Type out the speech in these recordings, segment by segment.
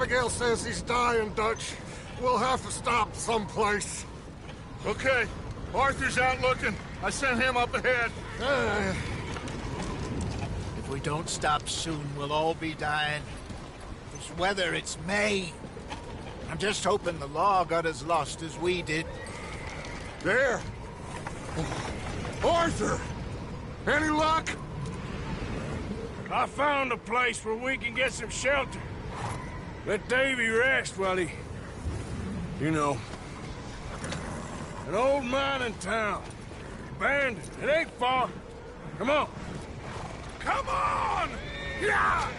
Abigail says he's dying, Dutch. We'll have to stop someplace. Okay. Arthur's out looking. I sent him up ahead. If we don't stop soon, we'll all be dying. This weather, it's May. I'm just hoping the law got as lost as we did. There! Arthur! Any luck? I found a place where we can get some shelter. Let Davy rest while he... You know. An old mining town. Abandoned. It ain't far. Come on. Come on! Yeah!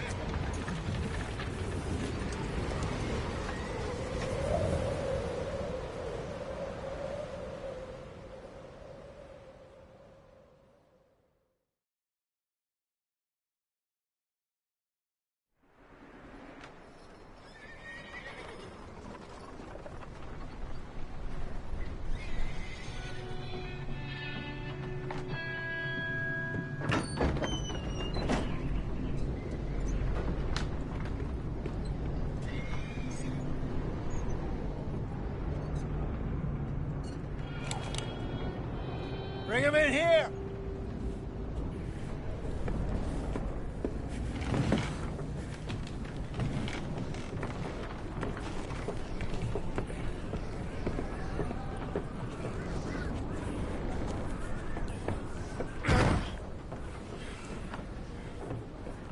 Bring him in here!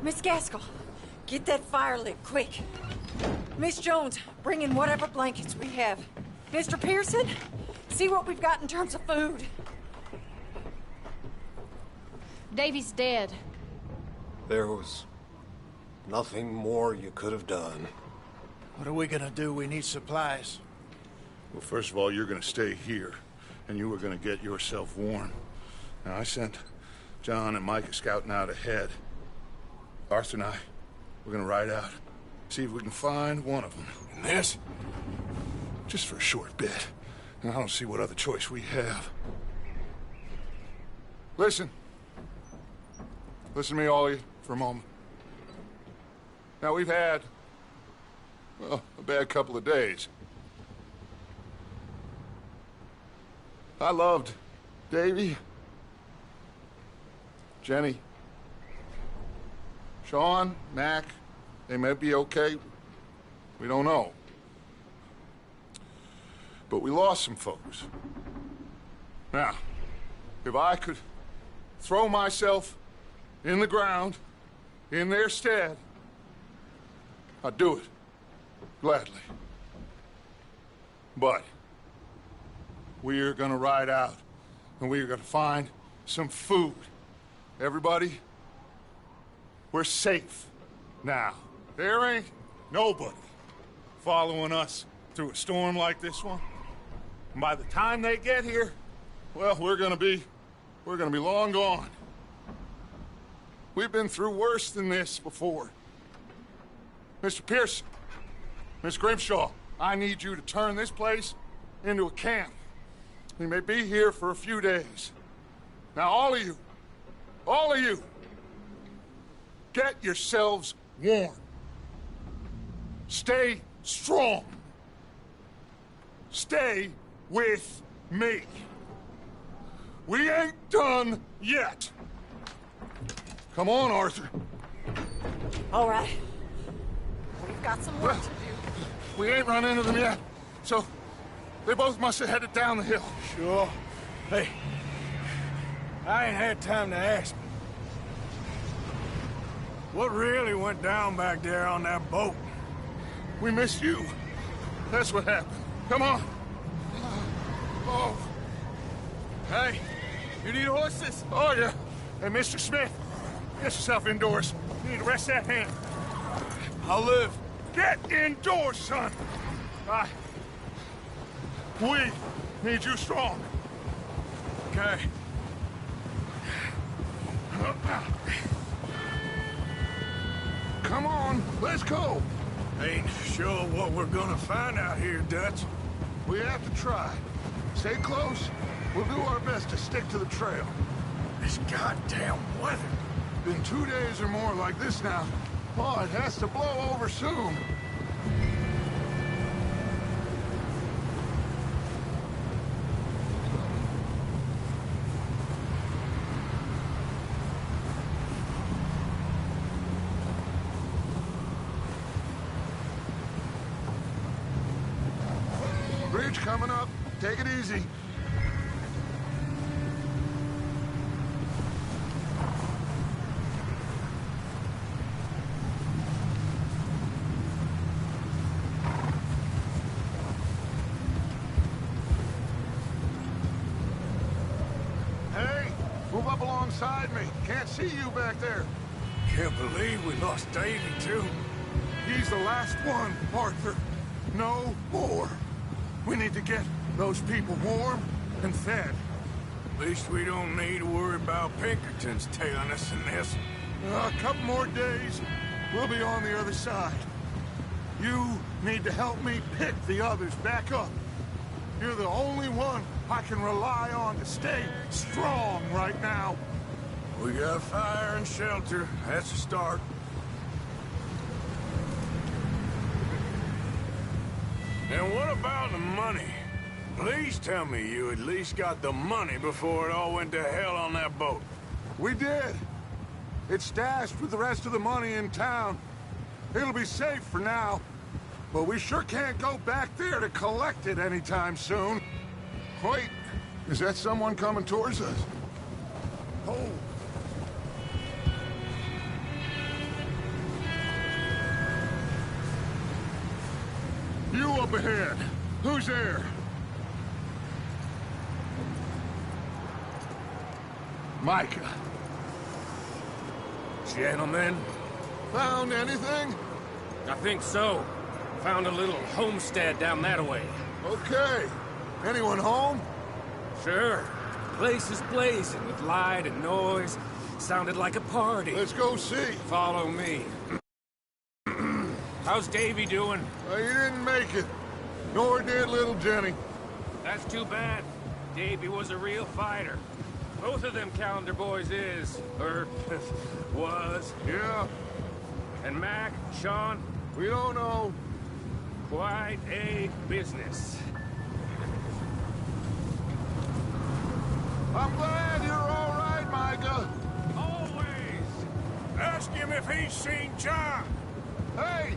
Miss Gaskell, get that fire lit, quick. Miss Jones, bring in whatever blankets we have. Mr. Pearson, see what we've got in terms of food. Davy's dead. There was nothing more you could have done. What are we gonna do? We need supplies. Well, first of all, you're gonna stay here, and you were gonna get yourself warm. Now, I sent John and Micah scouting out ahead. Arthur and I, we're gonna ride out, see if we can find one of them. And this? Just for a short bit. And I don't see what other choice we have. Listen. Listen to me, all of you, for a moment. Now, we've had, well, a bad couple of days. I loved Davy, Jenny, Sean, Mac. They may be okay. We don't know. But we lost some folks. Now, if I could throw myself in the ground, in their stead, I'd do it, gladly. But we're gonna ride out, and we're gonna find some food. Everybody, we're safe now. There ain't nobody following us through a storm like this one. And by the time they get here, well, we're gonna be long gone. We've been through worse than this before. Mr. Pearson, Miss Grimshaw, I need you to turn this place into a camp. We may be here for a few days. Now, all of you, get yourselves warm. Stay strong. Stay with me. We ain't done yet. Come on, Arthur. All right. We've got some work to do. We ain't run into them yet, so they both must have headed down the hill. Sure. Hey, I ain't had time to ask. What really went down back there on that boat? We missed you. That's what happened. Come on. Oh. Hey, you need horses? Oh, yeah. Hey, Mr. Smith, get yourself indoors. You need to rest that hand. I'll live. Get indoors, son. We need you strong. Okay. Come on, let's go. Ain't sure what we're gonna find out here, Dutch. We have to try. Stay close. We'll do our best to stick to the trail. This goddamn weather. Been 2 days or more like this now. Oh, it has to blow over soon. Bridge coming up. Take it easy. Hey, move up alongside me. Can't see you back there. Can't believe we lost Davy, too. He's the last one, Arthur. No more. We need to get those people warm and fed. At least we don't need to worry about Pinkertons tailing us in this. A couple more days, we'll be on the other side. You need to help me pick the others back up. You're the only one I can rely on to stay strong right now. We got fire and shelter. That's a start. And what about the money? Please tell me you at least got the money before it all went to hell on that boat. We did. It's stashed with the rest of the money in town. It'll be safe for now. But we sure can't go back there to collect it anytime soon. Wait, is that someone coming towards us? Oh. You up ahead. Who's there? Micah. Gentlemen, Found anything? I think so. Found a little homestead down that way. Okay. Anyone home? Sure. Place is blazing with light and noise. Sounded like a party. Let's go see. Follow me. How's Davy doing? He didn't make it. Nor did little Jenny. That's too bad. Davy was a real fighter. Both of them Calendar boys is, or was. Yeah, And Mac, Sean, we don't know. quite a business. I'm glad you're all right, Micah. Always! Ask him if he's seen John. Hey,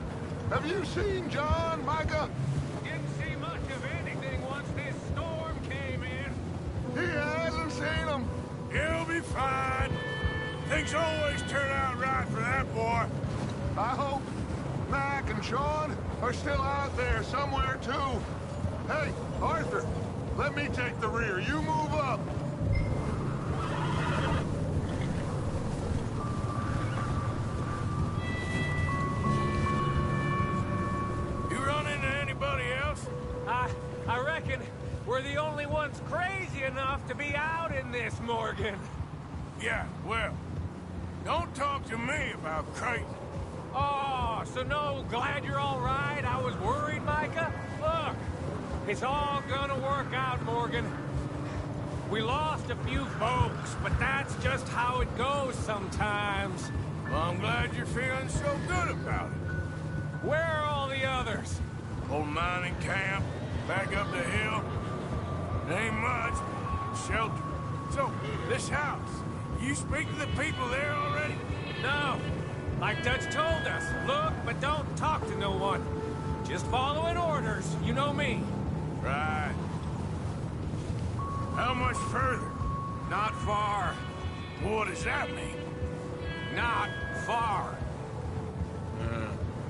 have you seen John, Micah? Didn't see much of anything once this storm came in. He hasn't seen him. He'll be fine. Things always turn out right for that boy. I hope Mac and Sean are still out there somewhere, too. Hey, Arthur, let me take the rear. You move up. You run into anybody else? I reckon we're the only ones crazy enough to be out in this, Morgan. Yeah, well, don't talk to me about Creighton. Oh, so no, glad you're all right. I was worried, Micah. Look, it's all gonna work out, Morgan. We lost a few folks, but that's just how it goes sometimes. Well, I'm glad you're feeling so good about it. Where are all the others? Old mining camp, back up the hill. Ain't much. Shelter. So, this house, you speak to the people there already? No. Like Dutch told us, look, but don't talk to no one. Just following orders, you know me. Right. How much further? Not far. What does that mean? Not far.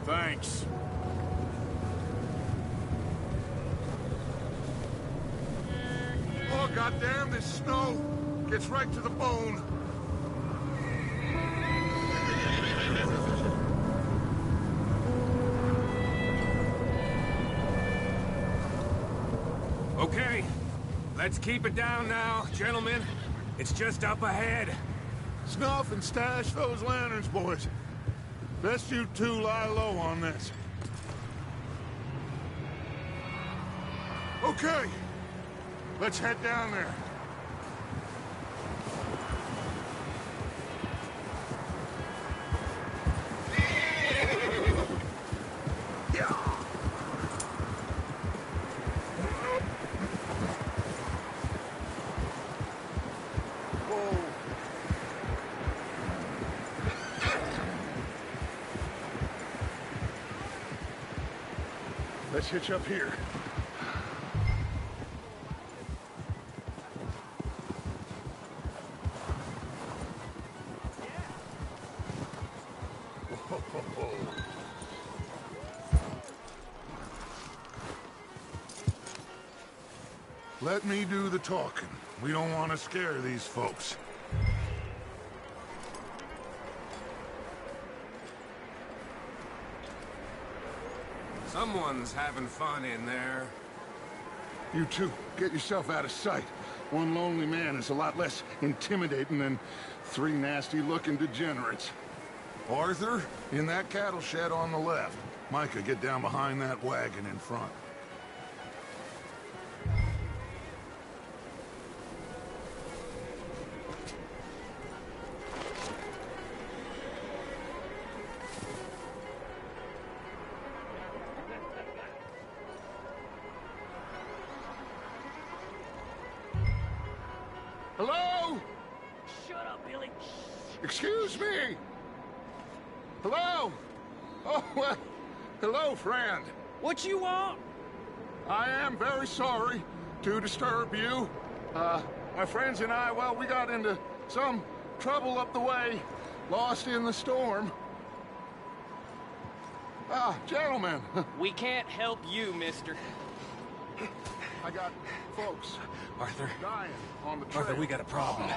Thanks. Oh, goddamn, this snow gets right to the bone. Okay, let's keep it down now, gentlemen. It's just up ahead. Snuff and stash those lanterns, boys. Best you two lie low on this. Okay, let's head down there. Whoa. Let's hitch up here. Let me do the talking. We don't want to scare these folks. Someone's having fun in there. You two, get yourself out of sight. One lonely man is a lot less intimidating than three nasty-looking degenerates. Arthur, in that cattle shed on the left. Micah, get down behind that wagon in front. Hello? Shut up, Billy. Excuse me? Hello? Oh, well, hello, friend. What you want? I am very sorry to disturb you. My friends and I, well, we got into some trouble up the way, lost in the storm. Gentlemen, We can't help you, mister. I got folks Arthur. dying on the trail. Arthur, we got a problem.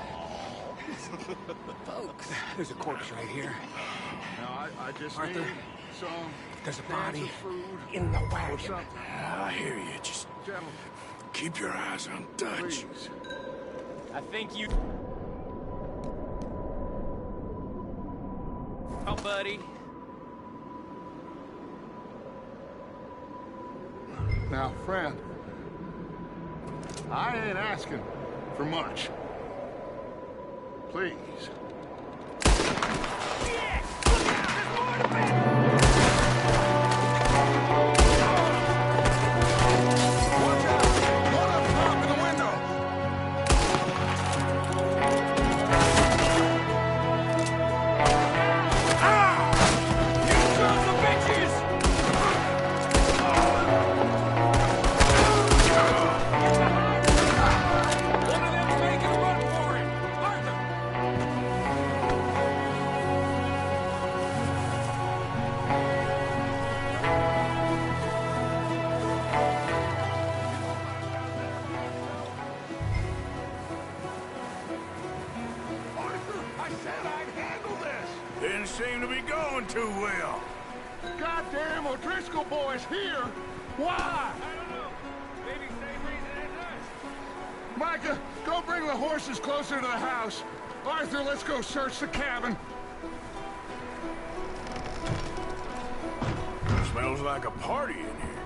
Folks. There's a corpse right here. Now, I just Arthur, need some There's a cans body of food in the or wagon. something. I hear you. Just Gentlemen, keep your eyes on Dutch. please. I think you... Oh, buddy. Now, friend, I ain't asking for much. Please. Watch out! One up top in the window! You sons of bitches! One of them's making a run for it! Arthur! Arthur, I said I'd handle this! Didn't seem to be going too well. Goddamn O'Driscoll boys here! Why? I don't know. Maybe same reason as us. Micah, go bring the horses closer to the house. Arthur, let's go search the cabin. Smells like a party in here.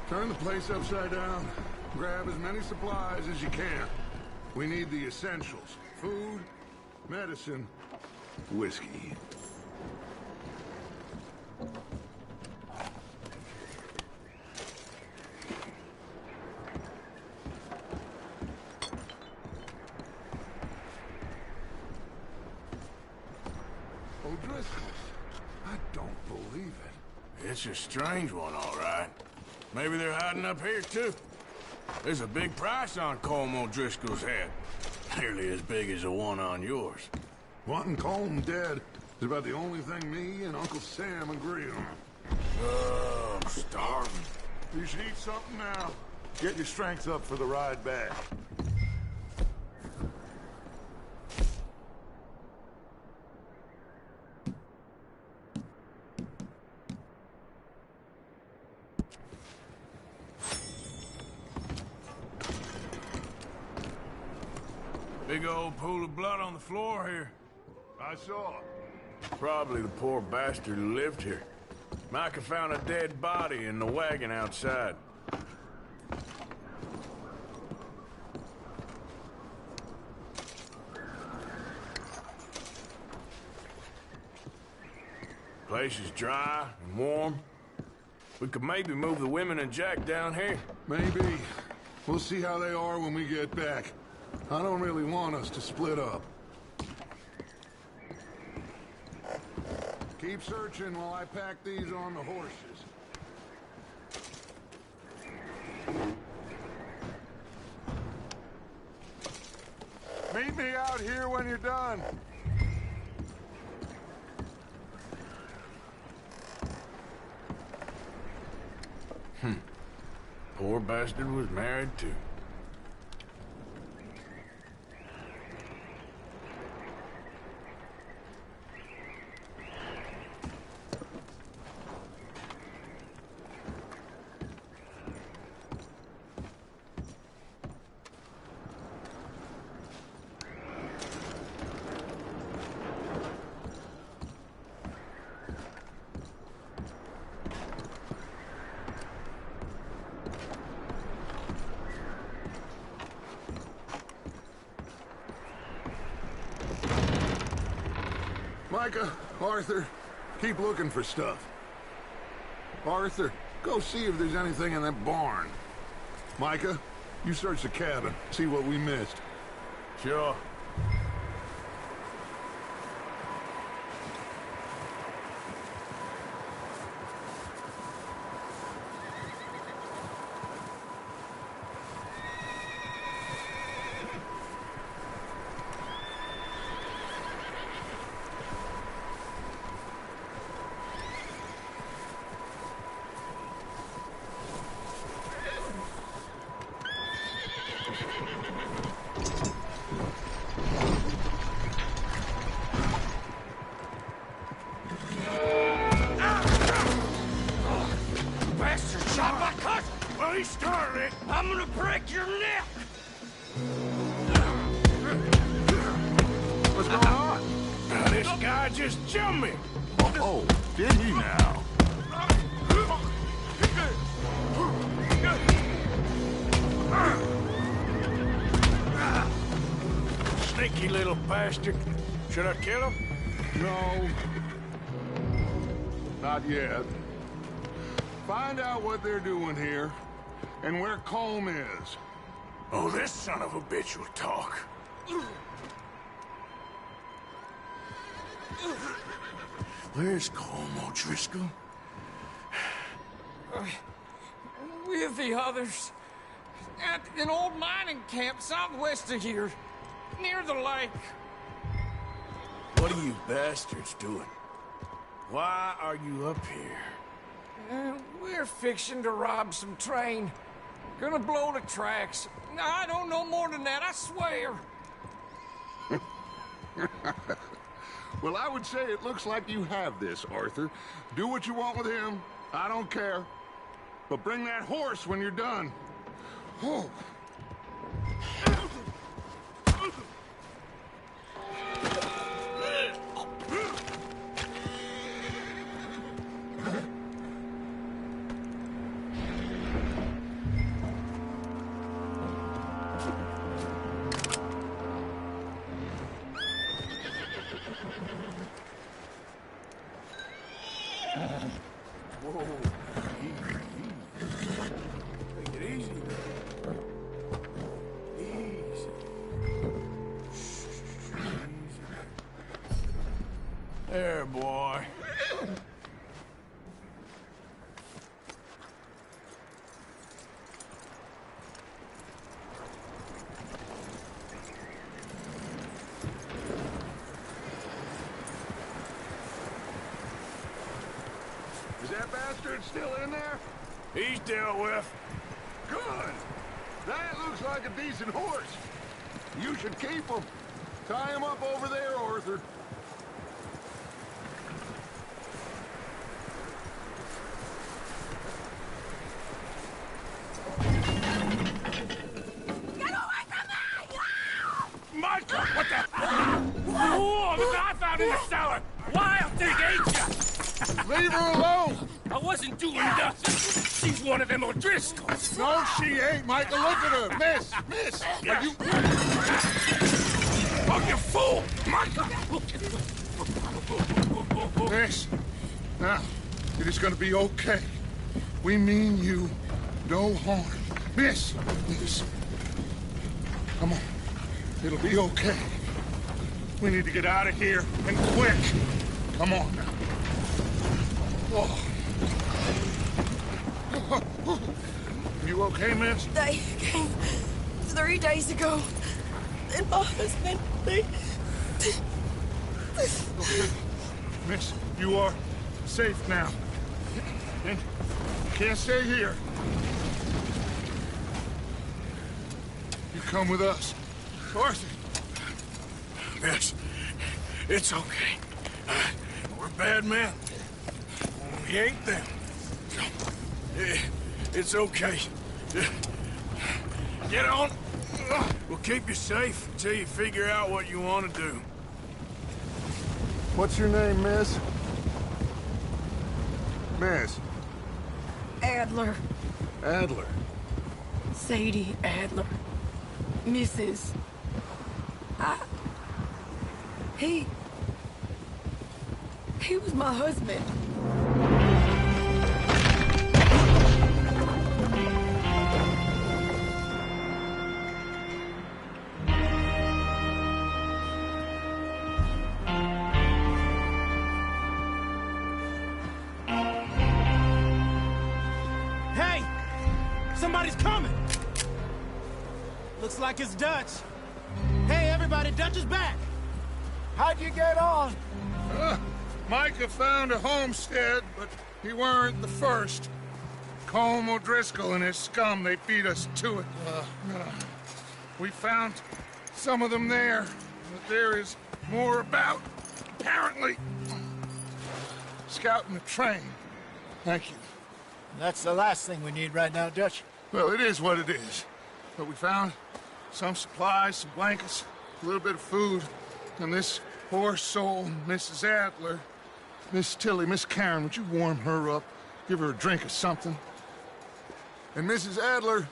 Turn the place upside down. Grab as many supplies as you can. We need the essentials. Food, medicine, whiskey. O'Driscoll's. I don't believe it. It's a strange one, all right. Maybe they're hiding up here, too. There's a big price on Colm O'Driscoll's head. Nearly as big as the one on yours. Wanting Colm dead is about the only thing me and Uncle Sam agree on. Oh, I'm starving. You should eat something now. Get your strength up for the ride back. Big old pool of blood on the floor here. I saw. Probably the poor bastard who lived here. Micah found a dead body in the wagon outside. Place is dry and warm. We could maybe move the women and Jack down here. Maybe. We'll see how they are when we get back. I don't really want us to split up. Keep searching while I pack these on the horses. Meet me out here when you're done. Poor bastard was married too. Micah, Arthur, keep looking for stuff. Arthur, go see if there's anything in that barn. Micah, you search the cabin, see what we missed. Sure. He started it. I'm gonna break your neck. What's going on? This guy just jumped me. Oh, did he now? Sneaky little bastard. Should I kill him? No. Not yet. Find out what they're doing here, and where Colm is. Oh, this son of a bitch will talk. Where's Colm O'Driscoll? With the others. At an old mining camp southwest of here. Near the lake. What are you bastards doing? Why are you up here? We're fixing to rob some train. Gonna blow the tracks. I don't know more than that, I swear. Well, I would say it looks like you have this, Arthur. Do what you want with him. I don't care. But bring that horse when you're done. Oh. Whoa. Take it easy. Easy. There, boy. Is that bastard still in there? He's dealt with. Good. That looks like a decent horse. You should keep him. Tie him up over there, Arthur. Michael, what the? Whoa, the guy found in the cellar. Wild thing, ain't ya? Leave her alone! I wasn't doing nothing. She's one of them O'Driscolls. No, she ain't, Michael. Look at her. Miss! Miss! Are you... Oh, you fool! Michael! Miss, now, it is gonna be okay. We mean you no harm. Miss! Miss. Come on. It'll be okay. We need to get out of here, and quick. Come on now. Oh. You okay, miss? They came 3 days ago. And my husband, they... Okay. Miss, you are safe now. And you can't stay here. You come with us. Arthur. Miss, it's okay. We're bad men. We ain't them. It's okay. Get on. We'll keep you safe until you figure out what you want to do. What's your name, miss? Miss. Adler. Adler. Sadie Adler. Mrs. He was my husband. Hey! Somebody's coming! Looks like it's Dutch. Hey, everybody, Dutch is back! How'd you get on? Micah found a homestead, but he weren't the first. Colm O'Driscoll and his scum, they beat us to it. We found some of them there, but there is more about, apparently. Scouting the train. Thank you. That's the last thing we need right now, Dutch. Well, it is what it is. But we found some supplies, some blankets, a little bit of food, and this poor soul, Mrs. Adler. Miss Tilly, Miss Karen, would you warm her up? Give her a drink or something? And Mrs. Adler,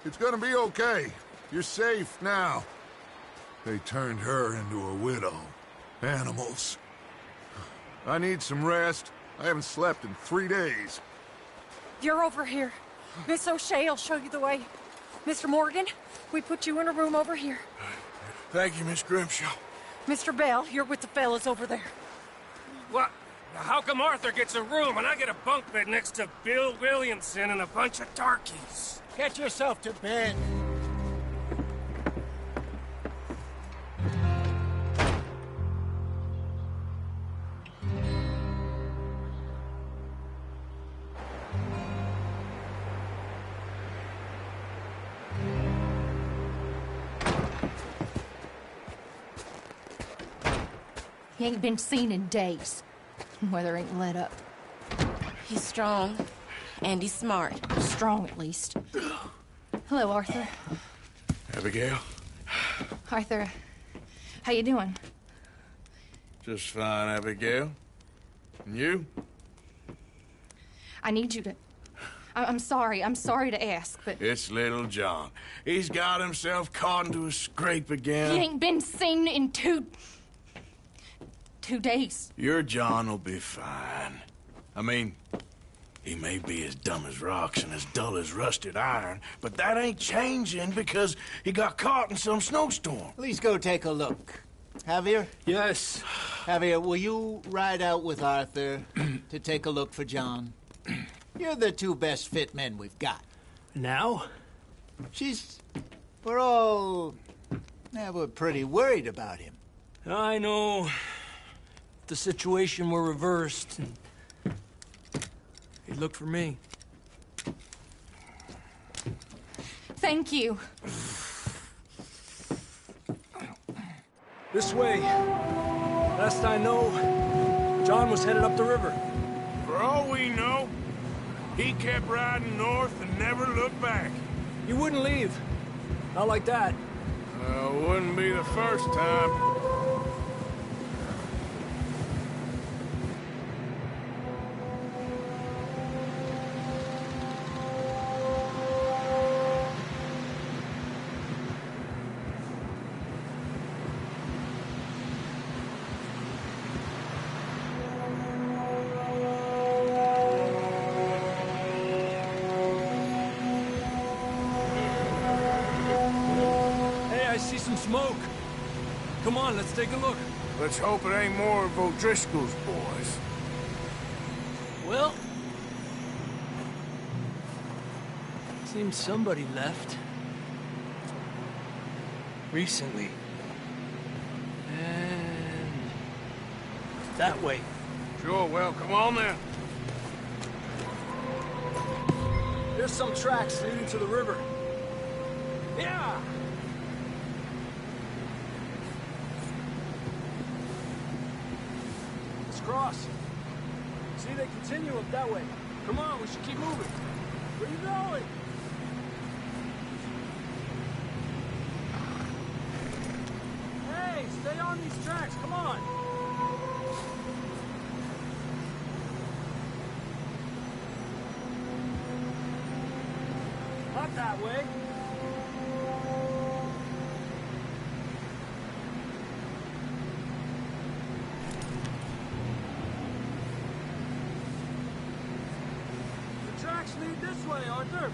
it's gonna be okay. You're safe now. They turned her into a widow. Animals. I need some rest. I haven't slept in 3 days. You're over here. Miss O'Shea will show you the way. Mr. Morgan, we put you in a room over here. Thank you, Miss Grimshaw. Mr. Bell, you're with the fellas over there. What? How come Arthur gets a room and I get a bunk bed next to Bill Williamson and a bunch of darkies? Get yourself to bed. He ain't been seen in days. Weather ain't let up. He's strong, and he's smart. Strong, at least. Hello, Arthur. Abigail? Arthur, how you doing? Just fine, Abigail. And you? I need you to... I'm sorry to ask, but... It's little John. He's got himself caught into a scrape again. He ain't been seen in 2 days. Your John will be fine. I mean, he may be as dumb as rocks and as dull as rusted iron, but that ain't changing because he got caught in some snowstorm. Please go take a look. Javier? Yes. Javier, will you ride out with Arthur to take a look for John? You're the 2 best fit men we've got. Now? We're pretty worried about him. I know. If the situation were reversed, he'd look for me. Thank you. This way. Last I know, John was headed up the river. For all we know, he kept riding north and never looked back. He wouldn't leave. Not like that. Wouldn't be the first time. Smoke. Come on, let's take a look. Let's hope it ain't more of O'Driscoll's boys. Well, seems somebody left. Recently. And that way. Sure, well, come on then. There's some tracks leading to the river. Yeah! Cross. See, they continue up that way. Come on, we should keep moving. Where are you going? Hey, stay on these tracks, come on. Not that way. This way, Arthur.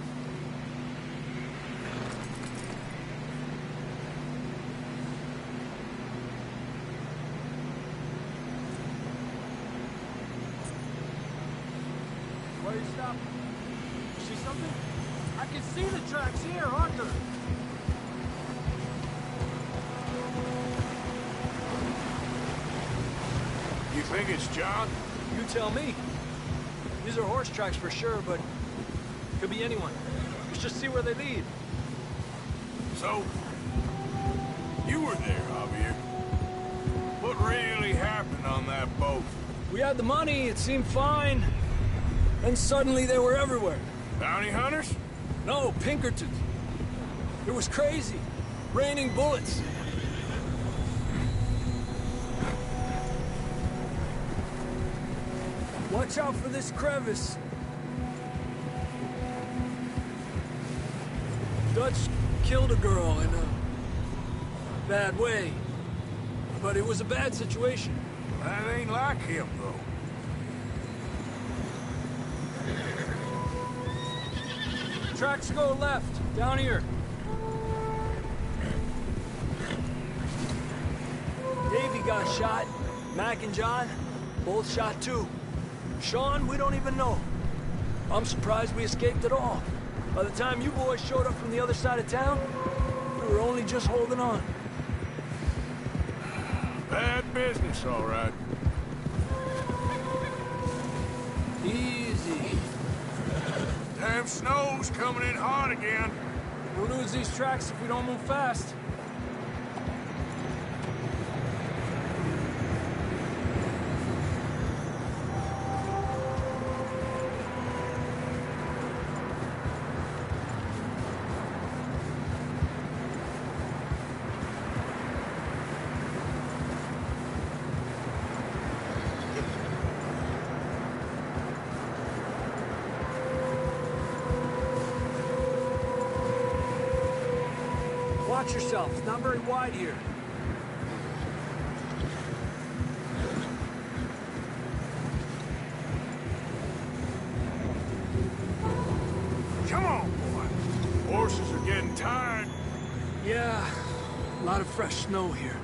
Why are you stopping? You see something? I can see the tracks here, Arthur. You think it's John? You tell me. These are horse tracks for sure, but could be anyone. Let's just see where they lead. So, you were there, Javier. What really happened on that boat? We had the money, it seemed fine. Then suddenly they were everywhere. Bounty hunters? No, Pinkertons. It was crazy. Raining bullets. Watch out for this crevice. Dutch killed a girl in a bad way. But it was a bad situation. That ain't like him, though. Tracks go left, down here. Davey got shot. Mac and John, both shot too. Sean, we don't even know. I'm surprised we escaped at all. By the time you boys showed up from the other side of town, we were only just holding on. Bad business, all right. Easy. Damn snow's coming in hard again. We'll lose these tracks if we don't move fast. Watch yourself. It's not very wide here. Come on, boy. Horses are getting tired. Yeah, a lot of fresh snow here.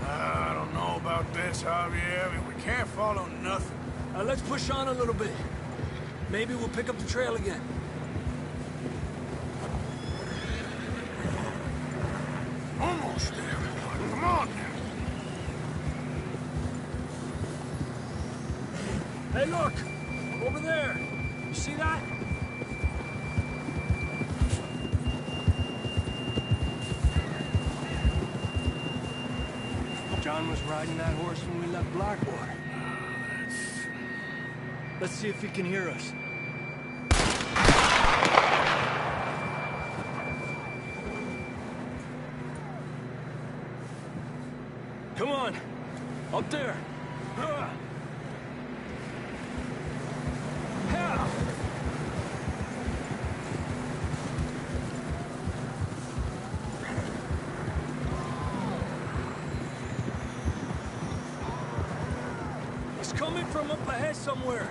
I don't know about this, Javier. I mean, we can't follow nothing. Let's push on a little bit. Maybe we'll pick up the trail again. Almost there. Come on now. Hey, look! Over there! You see that? John was riding that horse when we left Blackwater. Let's see if he can hear us. Come on! Up there! It's coming from up ahead somewhere.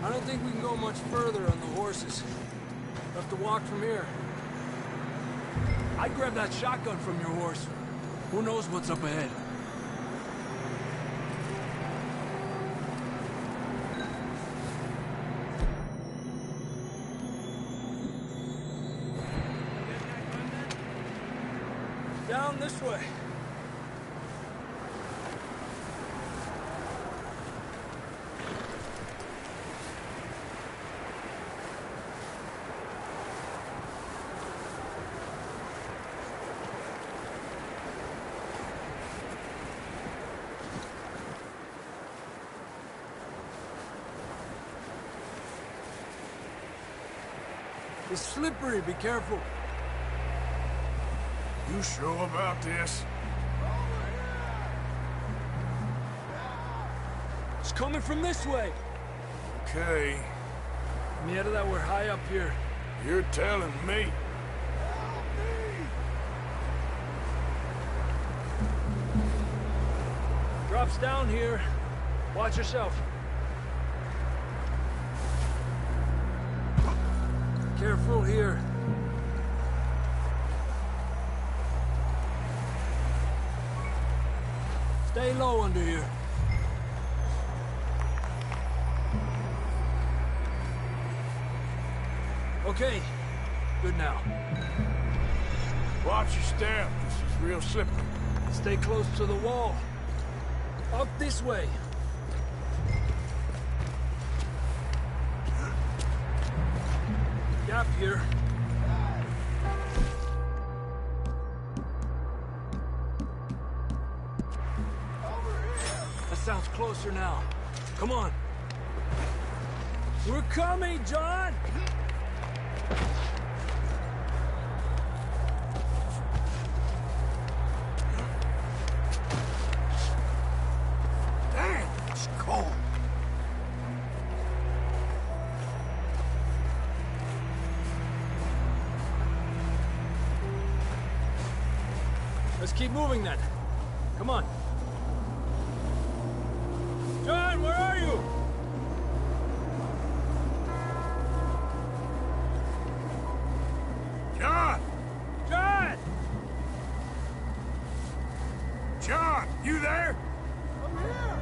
I don't think we can go much further on the horses. We'll have to walk from here. I'd grab that shotgun from your horse. Who knows what's up ahead? Down this way. It's slippery, be careful. You sure about this? It's coming from this way. Okay. Mierda, we're high up here. You're telling me. Drops down here. Watch yourself. Careful here. Stay low under here. Okay, good now. Watch your step. This is real slippery. Stay close to the wall. Up this way. Gap here. That sounds closer now. Come on. We're coming, John! Damn, it's cold. Let's keep moving then. Come on. John, where are you? John! John! John, you there? I'm here!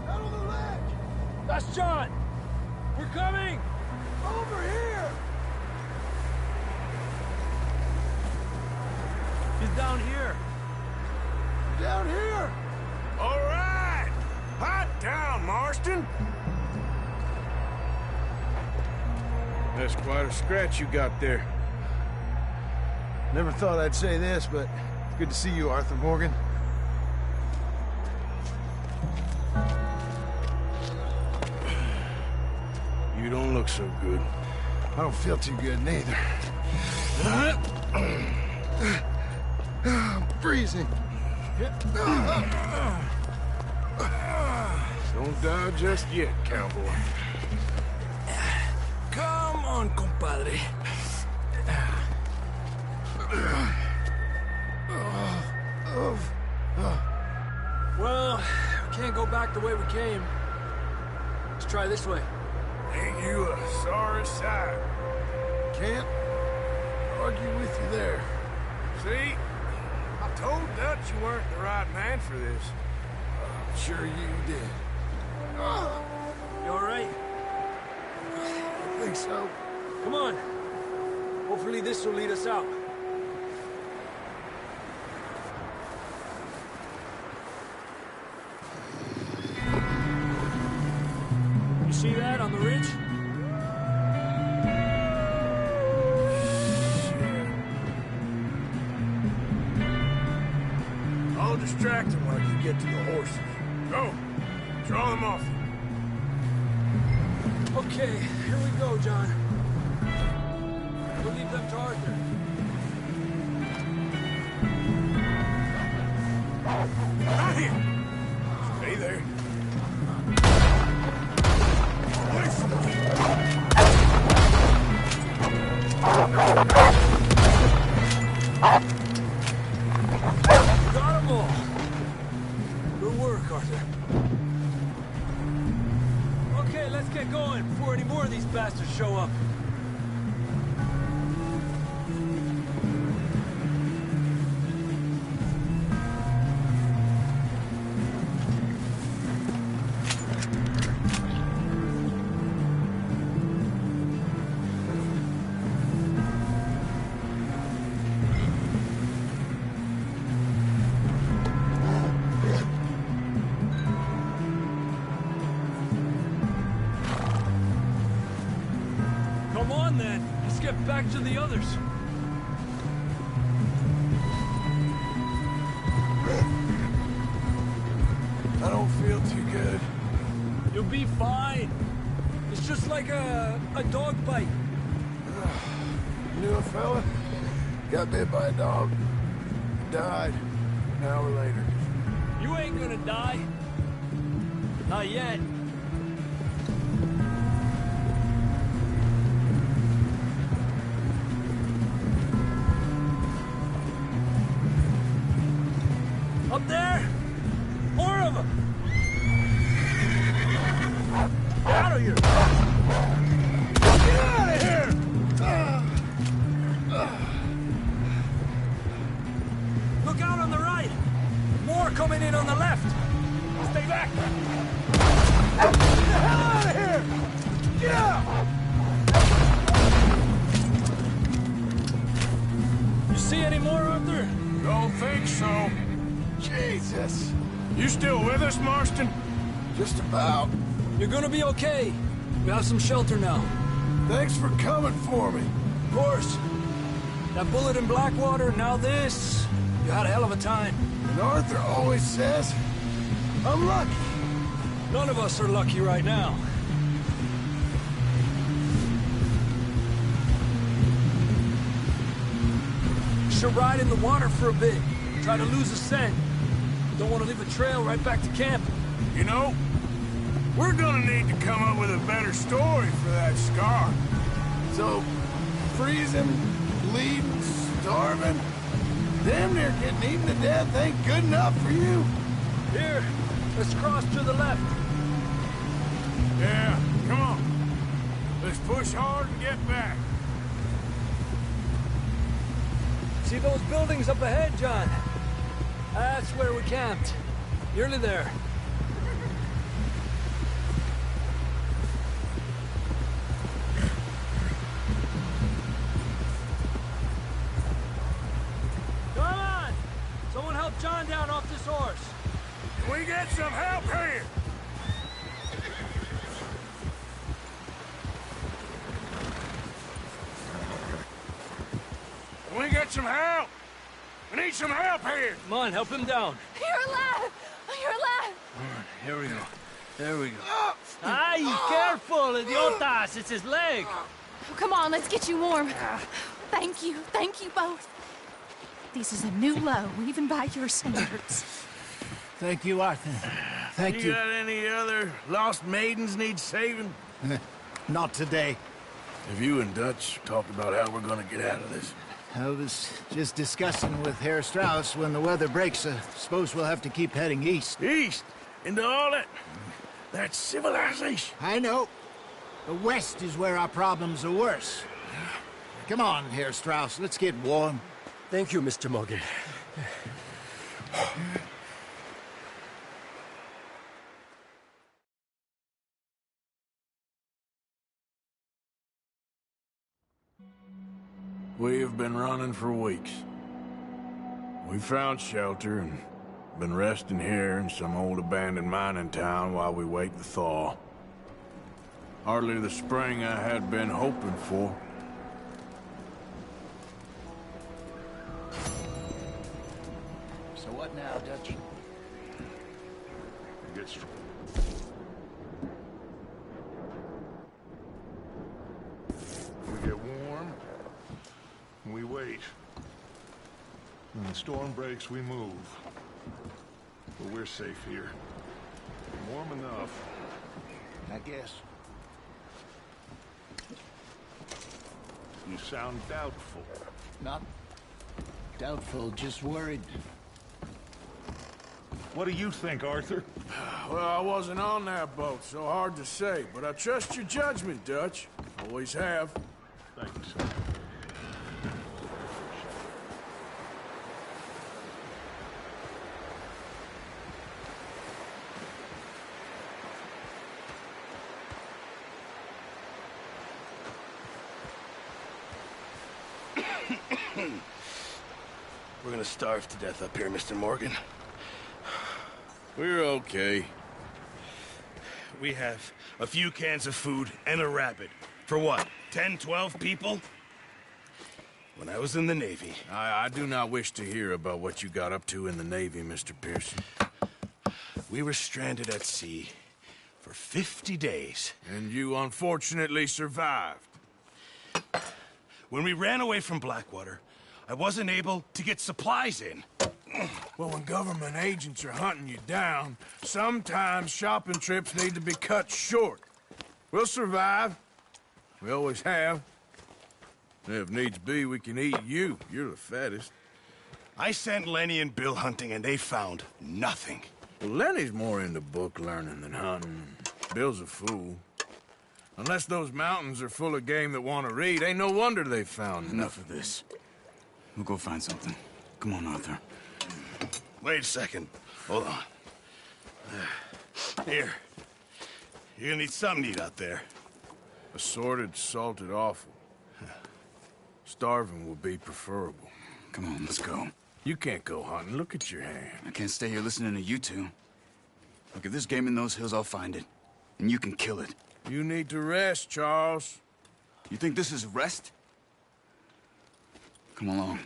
Out on the ledge! That's John! We're coming! Over here! He's down here. Down here! All right! Hot down, Marston! That's quite a scratch you got there. Never thought I'd say this, but it's good to see you, Arthur Morgan. You don't look so good. I don't feel too good, neither. I'm freezing. Don't die just yet, cowboy. Come on, compadre. Well, we can't go back the way we came. Let's try this way. Ain't you a sorry sight? Can't argue with you there. See? I told Dutch you weren't the right man for this. I'm sure you did. You all right? I think so. Come on. Hopefully this will lead us out. You see that on the ridge? I'll distract him while you get to the horses. Go! Draw them off. Okay, here we go, John. We'll leave them to Arthur. Right here! Stay there. Away from me! Got them all! Good work, Arthur. Okay, let's get going before any more of these bastards show up. Come on, then. Let's get back to the others. I don't feel too good. You'll be fine. It's just like a dog bite. Knew a fella? Got bit by a dog. Died an hour later. You ain't gonna die. Not yet. Up there? More of them! Out of here! Get out of here! Look out on the right! More coming in on the left! Stay back! Get the hell out of here! Get out! You see any more, Arthur? Don't think so. Jesus! You still with us, Marston? Just about. You're gonna be okay. We have some shelter now. Thanks for coming for me. Of course. That bullet in Blackwater, now this. You had a hell of a time. And Arthur always says, I'm lucky. None of us are lucky right now. Should ride in the water for a bit. Try to lose a scent. Don't want to leave a trail right back to camp. You know, we're gonna need to come up with a better story for that scar. So, freezing, bleeding, starving, damn near getting eaten to death ain't good enough for you. Here, let's cross to the left. Yeah, come on. Let's push hard and get back. See those buildings up ahead, John? That's where we camped. Nearly there. Come on! Someone help John down off this horse. Can we get some help here? Can we get some help? We need some help here. Come on, help him down. You're alive! You're alive! Here we go. There we go. Ay, careful, idiotas! It's his leg. Oh, come on, let's get you warm. Thank you both. This is a new low, even by your standards. Thank you, Arthur. Thank you. You got any other lost maidens need saving? Not today. Have you and Dutch talked about how we're gonna get out of this? I was just discussing with Herr Strauss when the weather breaks. Suppose we'll have to keep heading east. East? Into all that civilization? I know. The west is where our problems are worse. Come on, Herr Strauss, let's get warm. Thank you, Mr. Morgan. We have been running for weeks. We found shelter and been resting here in some old abandoned mining town while we wait the thaw. Hardly the spring I had been hoping for. So what now, Dutch? Get strong. We get warm, and we wait. When the storm breaks, we move. But we're safe here. Warm enough. I guess. You sound doubtful. Not doubtful, just worried. What do you think, Arthur? Well, I wasn't on that boat, so hard to say, but I trust your judgment, Dutch. Always have. Thank you, sir. We're gonna starve to death up here, Mr. Morgan. We're okay. We have a few cans of food and a rabbit. For what, 10, 12 people? When I was in the Navy... I do not wish to hear about what you got up to in the Navy, Mr. Pearson. We were stranded at sea for 50 days. And you unfortunately survived. When we ran away from Blackwater, I wasn't able to get supplies in. Well, when government agents are hunting you down, sometimes shopping trips need to be cut short. We'll survive. We always have. If needs be, we can eat you. You're the fattest. I sent Lenny and Bill hunting, and they found nothing. Well, Lenny's more into book learning than hunting. Bill's a fool. Unless those mountains are full of game that want to read, ain't no wonder they found Enough of this. We'll go find something. Come on, Arthur. Wait a second. Hold on. Here. You're gonna need something to eat out there. Assorted, salted offal. Starving would be preferable. Come on, let's go. You can't go hunting. Look at your hand. I can't stay here listening to you two. Look, if there's game in those hills, I'll find it. And you can kill it. You need to rest, Charles. You think this is rest? Come along.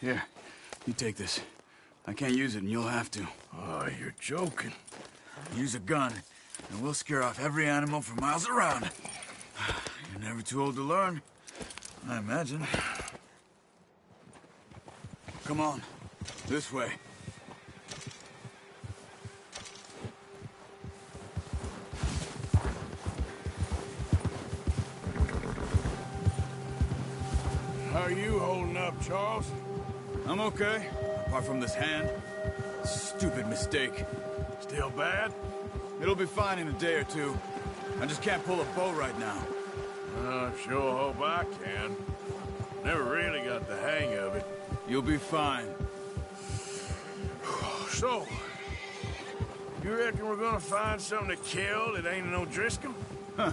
Here, you take this. I can't use it, and you'll have to. Oh, you're joking. Use a gun, and we'll scare off every animal for miles around. You're never too old to learn, I imagine. Come on, this way. How are you holding up, Charles? I'm okay, apart from this hand. Stupid mistake. Still bad? It'll be fine in a day or two. I just can't pull a bow right now. I sure hope I can. Never really got the hang of it. You'll be fine. So, you reckon we're gonna find something to kill that ain't no Driscoll? Huh.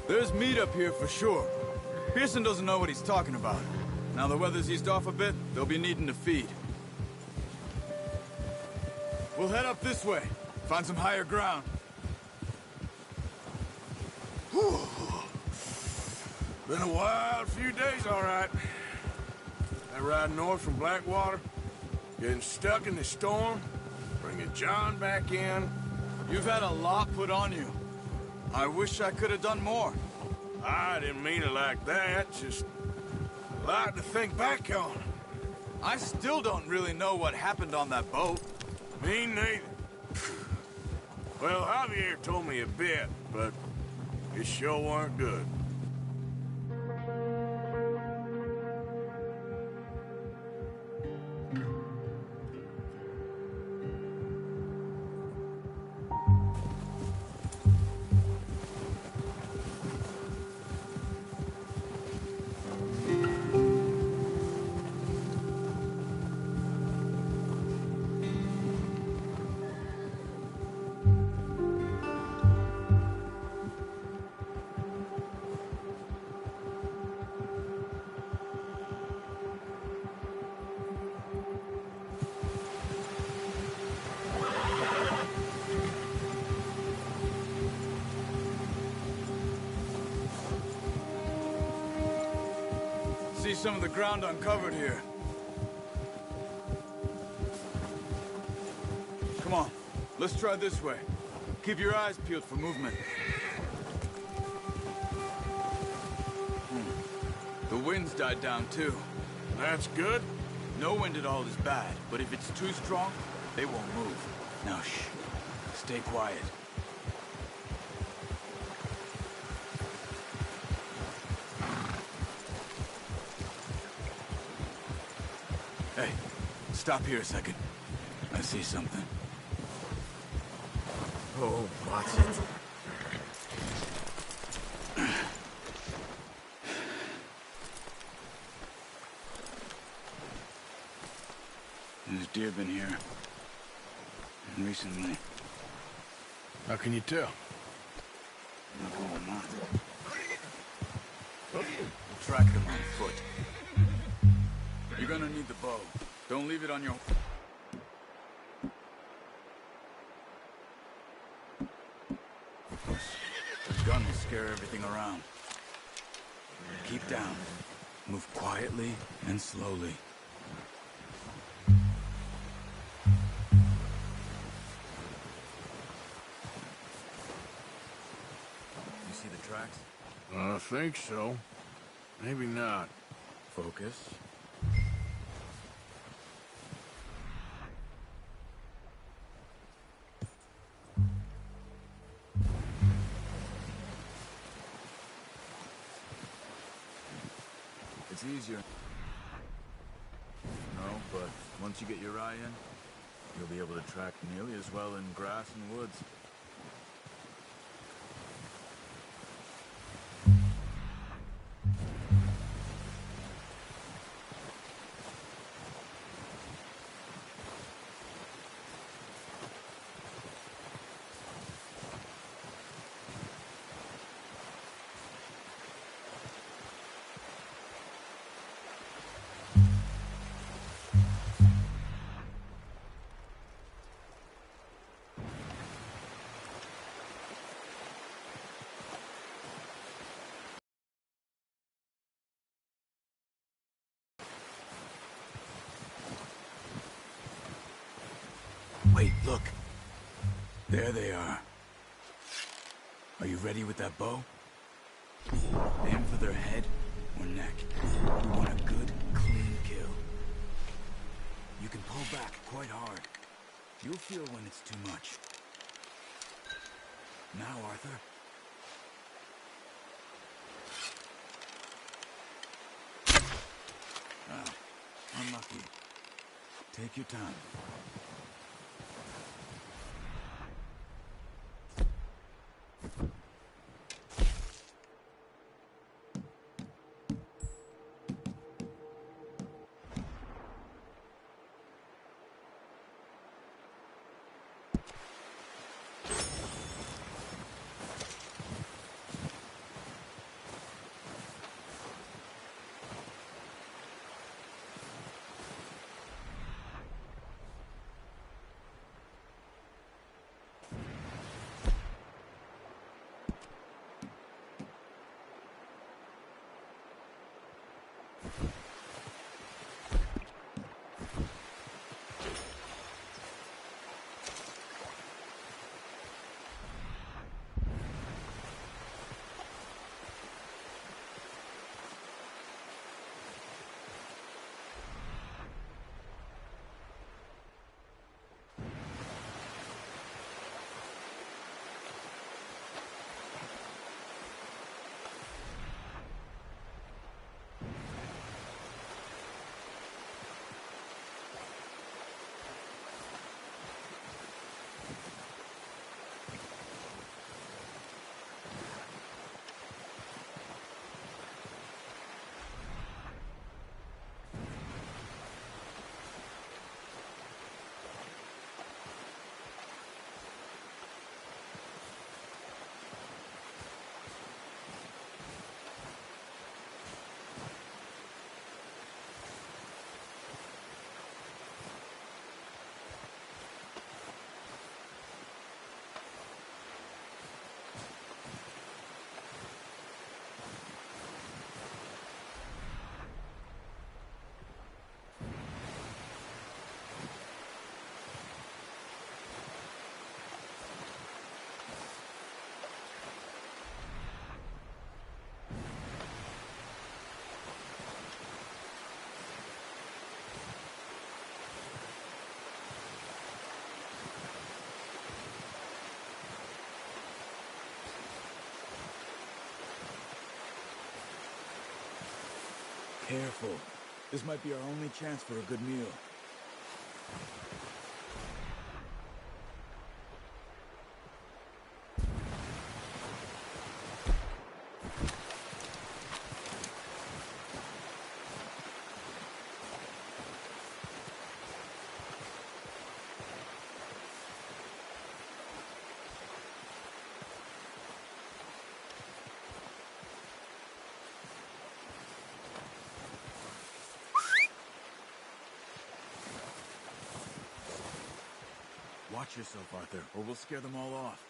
There's meat up here for sure. Pearson doesn't know what he's talking about. Now the weather's eased off a bit, they'll be needing to feed. We'll head up this way. Find some higher ground. Whew. Been a wild few days, all right. That ride north from Blackwater, getting stuck in the storm, bringing John back in. You've had a lot put on you. I wish I could have done more. I didn't mean it like that, just a lot to think back on. I still don't really know what happened on that boat. Me neither. Well, Javier told me a bit, but it sure weren't good. See some of the ground uncovered here. Come on, let's try this way. Keep your eyes peeled for movement. The wind's died down too. That's good. No wind at all is bad, but if it's too strong, they won't move. Now shh, stay quiet. Hey, stop here a second. I see something. Oh, what's it? There's deer been here. Recently. How can you tell? No, not. We'll track them on foot. You're gonna need the bow. Don't leave it on your... The gun will scare everything around. Keep down. Move quietly and slowly. You see the tracks? I think so. Maybe not. Focus. It's easier. No, but once you get your eye in, you'll be able to track nearly as well in grass and woods. Wait, look. There they are. Are you ready with that bow? Aim for their head or neck. We want a good, clean kill. You can pull back quite hard. You'll feel when it's too much. Now, Arthur. Ah, unlucky. Take your time. Careful. This might be our only chance for a good meal. Watch yourself, Arthur, or we'll scare them all off.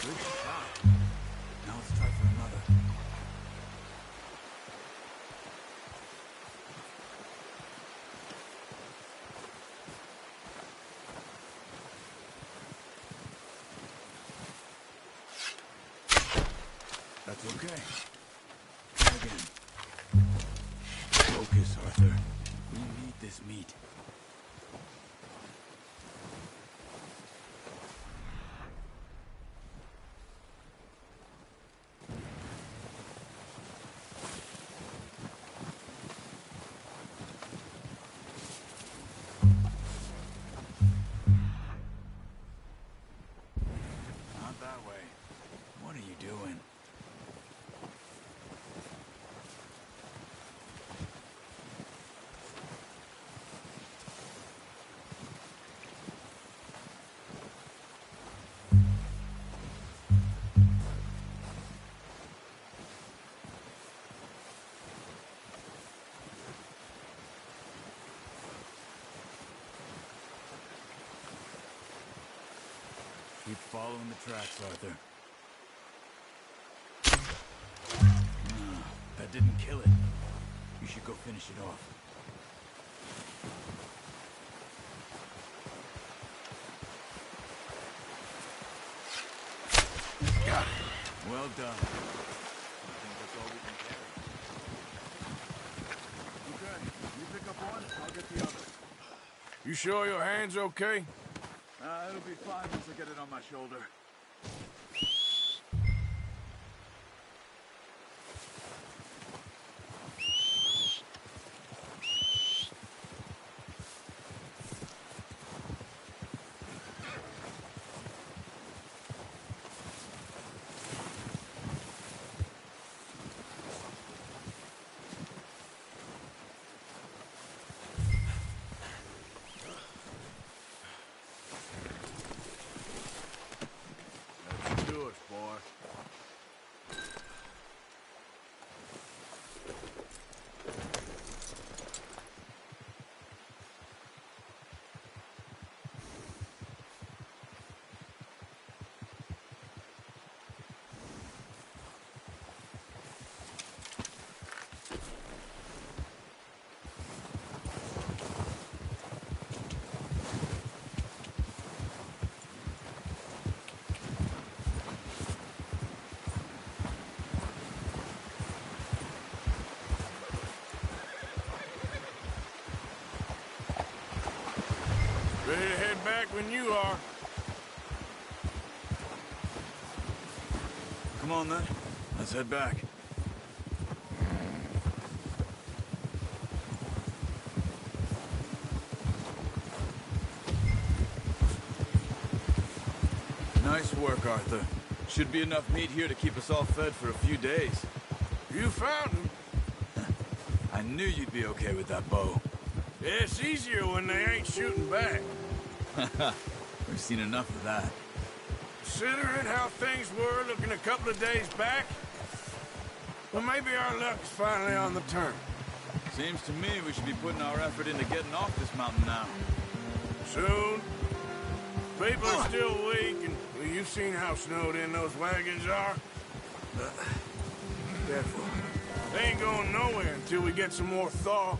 Good shot. Now let's try for another. That's okay. Try again. Focus, Arthur. We need this meat. Not that way. What are you doing? Keep following the tracks, Arthur. That didn't kill it. You should go finish it off. Well done. I think that's all we can carry. Okay, you pick up one, I'll get the other. You sure your hand's okay? It'll be fine once I get it on my shoulder. Ready to head back when you are. Come on, then. Let's head back. Nice work, Arthur. Should be enough meat here to keep us all fed for a few days. You found him. I knew you'd be okay with that bow. Yeah, it's easier when they ain't shooting back. We've seen enough of that. Considering how things were looking a couple of days back, well, maybe our luck's finally on the turn. Seems to me we should be putting our effort into getting off this mountain now. Soon. People are still weak, and well, you've seen how snowed in those wagons are. Careful. They ain't going nowhere until we get some more thaw.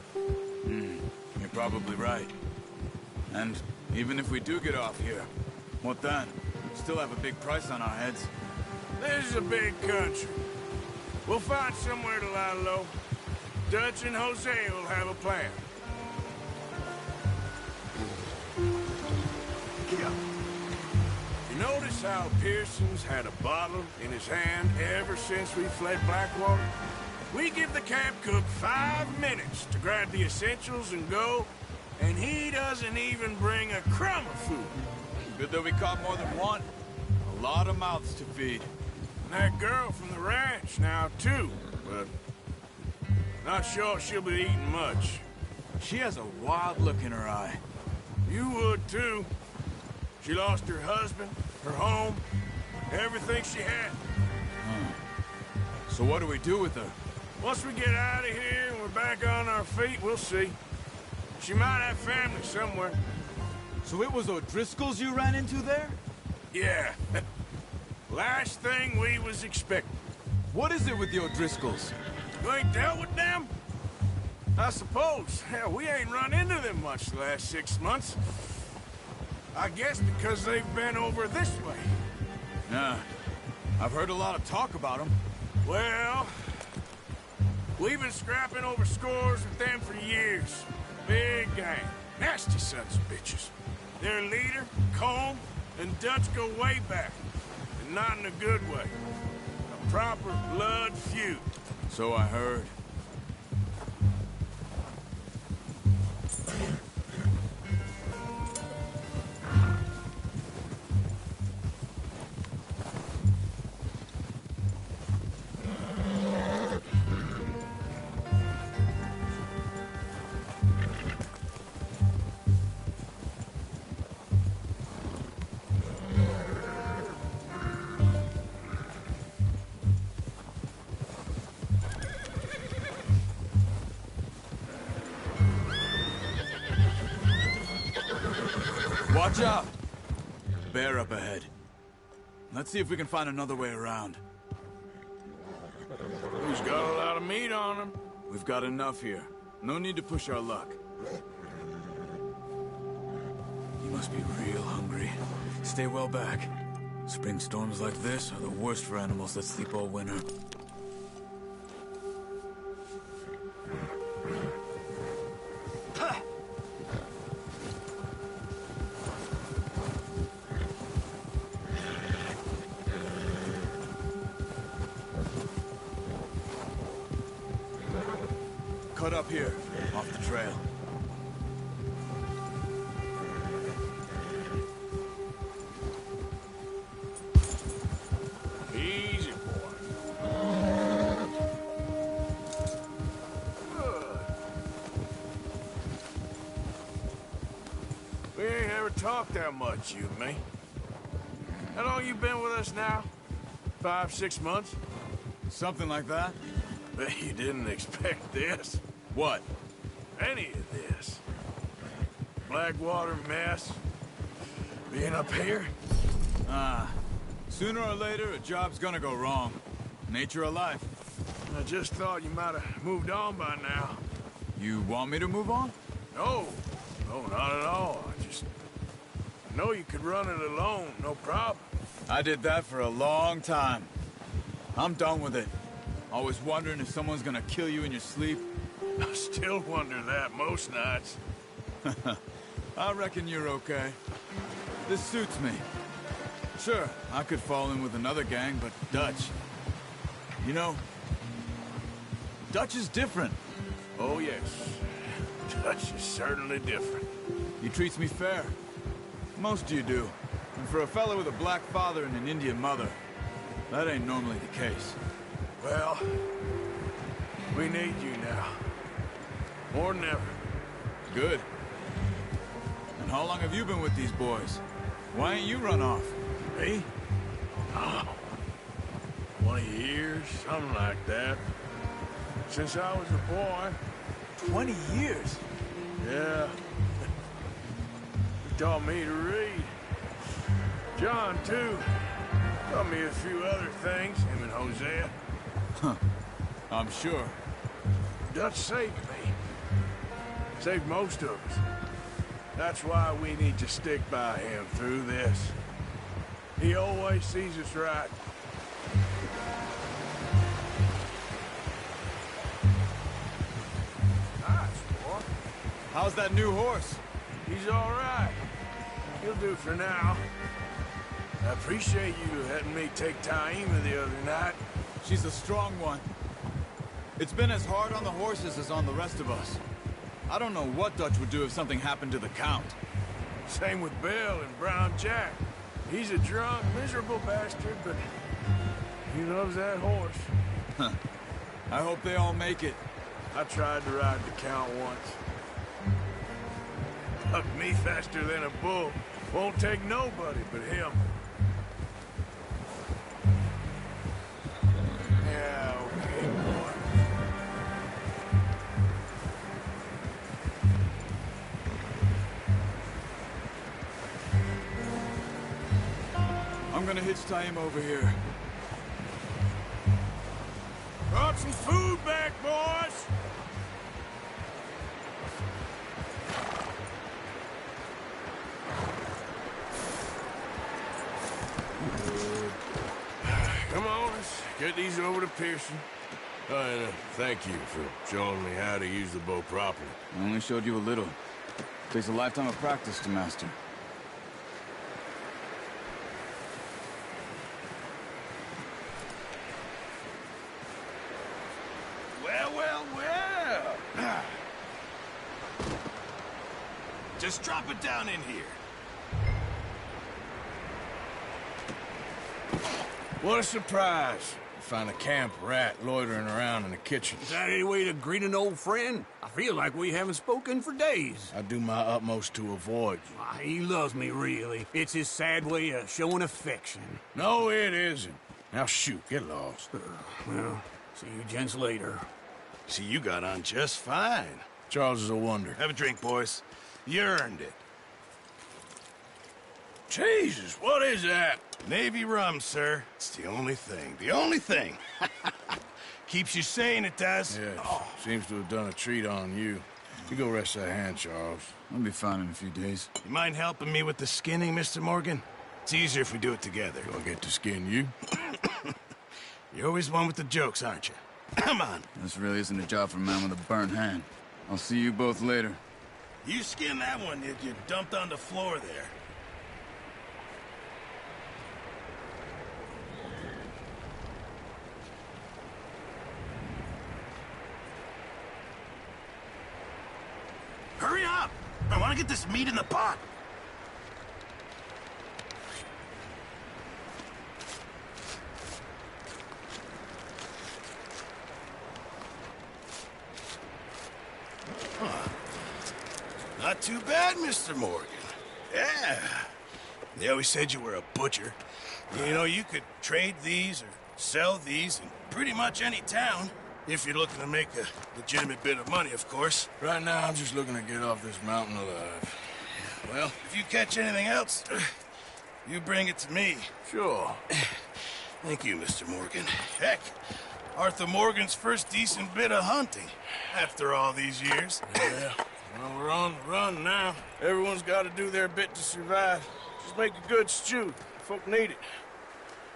You're probably right. And even if we do get off here, what then? We still have a big price on our heads. This is a big country. We'll find somewhere to lie low. Dutch and Hosea will have a plan. Yeah. You notice how Pearson's had a bottle in his hand ever since we fled Blackwater? We give the camp cook 5 minutes to grab the essentials and go, and he doesn't even bring a crumb of food. Good that we caught more than one. A lot of mouths to feed. And that girl from the ranch now, too, but not sure she'll be eating much. She has a wild look in her eye. You would, too. She lost her husband, her home, everything she had. So what do we do with her? Once we get out of here and we're back on our feet, we'll see. She might have family somewhere. So it was O'Driscoll's you ran into there? Yeah. Last thing we was expecting. What is it with the O'Driscolls? You ain't dealt with them? I suppose. Hell, we ain't run into them much the last 6 months. I guess because they've been over this way. Nah. I've heard a lot of talk about them. Well, we've been scrapping over scores with them for years. Big gang. Nasty sons of bitches. Their leader, Colm, and Dutch go way back. And not in a good way. A proper blood feud. So I heard. Watch out! Bear up ahead. Let's see if we can find another way around. Who's got a lot of meat on them? We've got enough here. No need to push our luck. You must be real hungry. Stay well back. Spring storms like this are the worst for animals that sleep all winter. Cut up here, off the trail. Easy, boy. Good. We ain't ever talked that much, you and me. How long you been with us now? 5, 6 months? Something like that? Bet you didn't expect this. What? Any of this. Blackwater mess. Being up here? Sooner or later, a job's gonna go wrong. Nature of life. I just thought you might have moved on by now. You want me to move on? No. No, not at all. I know you could run it alone, no problem. I did that for a long time. I'm done with it. Always wondering if someone's gonna kill you in your sleep. I still wonder that most nights. I reckon you're okay. This suits me. Sure, I could fall in with another gang, but Dutch... You know, Dutch is different. Oh, yes. Dutch is certainly different. He treats me fair. Most of you do. And for a fella with a black father and an Indian mother, that ain't normally the case. Well, we need you now. More than ever. Good. And how long have you been with these boys? Why ain't you run off? Me? Oh, 20 years, something like that. Since I was a boy. 20 years? Yeah. He taught me to read. John, too. Taught me a few other things, him and Hosea. Huh. I'm sure. Dutch saved me. Saved most of us. That's why we need to stick by him through this. He always sees us right. Nice, boy. How's that new horse? He's all right. He'll do for now. I appreciate you letting me take Taima the other night. She's a strong one. It's been as hard on the horses as on the rest of us. I don't know what Dutch would do if something happened to the Count. Same with Bill and Brown Jack. He's a drunk, miserable bastard, but he loves that horse. Huh. I hope they all make it. I tried to ride the Count once. Bucked me faster than a bull. Won't take nobody but him. Yeah, okay, boy. I'm gonna hitch Taima over here. Brought some food back, boys! Come on, let's Get these over to Pearson. And thank you for showing me how to use the bow properly. I only showed you a little. Takes a lifetime of practice to master. Well, well, well. Just drop it down in here. What a surprise. Find a camp rat loitering around in the kitchen. Is that any way to greet an old friend? I feel like we haven't spoken for days. I do my utmost to avoid you. Why, he loves me, really. It's his sad way of showing affection. No, it isn't. Now shoot, get lost. Well, see you gents later. See, you got on just fine. Charles is a wonder. Have a drink, boys. You earned it. Jesus, what is that? Navy rum, sir. It's the only thing. The only thing. Keeps you sane, it does. Yes, seems to have done a treat on you. You go rest that hand, Charles. I'll be fine in a few days. You mind helping me with the skinning, Mr. Morgan? It's easier if we do it together. Do I get to skin you? You're always one with the jokes, aren't you? Come on. This really isn't a job for a man with a burnt hand. I'll see you both later. You skin that one you dumped on the floor there. Hurry up! I want to get this meat in the pot. Not too bad, Mr. Morgan. Yeah. They always said you were a butcher. You know, you could trade these or sell these in pretty much any town. If you're looking to make a legitimate bit of money, of course. Right now, I'm just looking to get off this mountain alive. Well, if you catch anything else, you bring it to me. Sure. Thank you, Mr. Morgan. Heck, Arthur Morgan's first decent bit of hunting after all these years. Yeah. Well, we're on the run now. Everyone's got to do their bit to survive. Just make a good stew. Folk need it.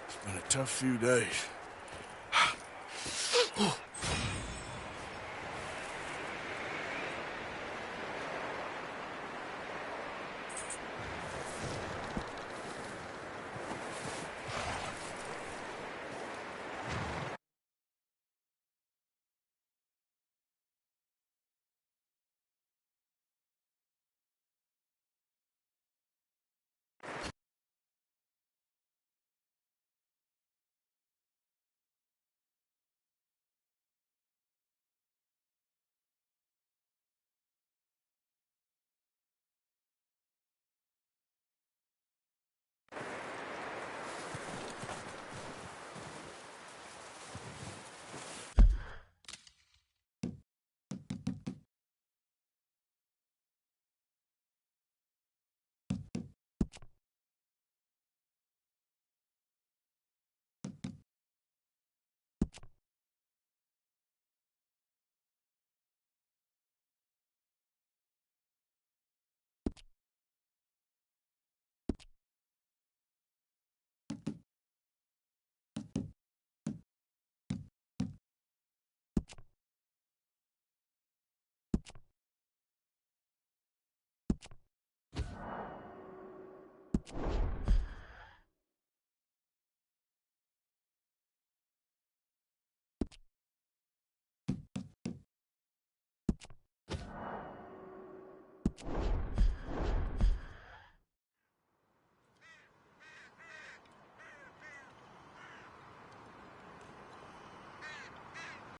It's been a tough few days.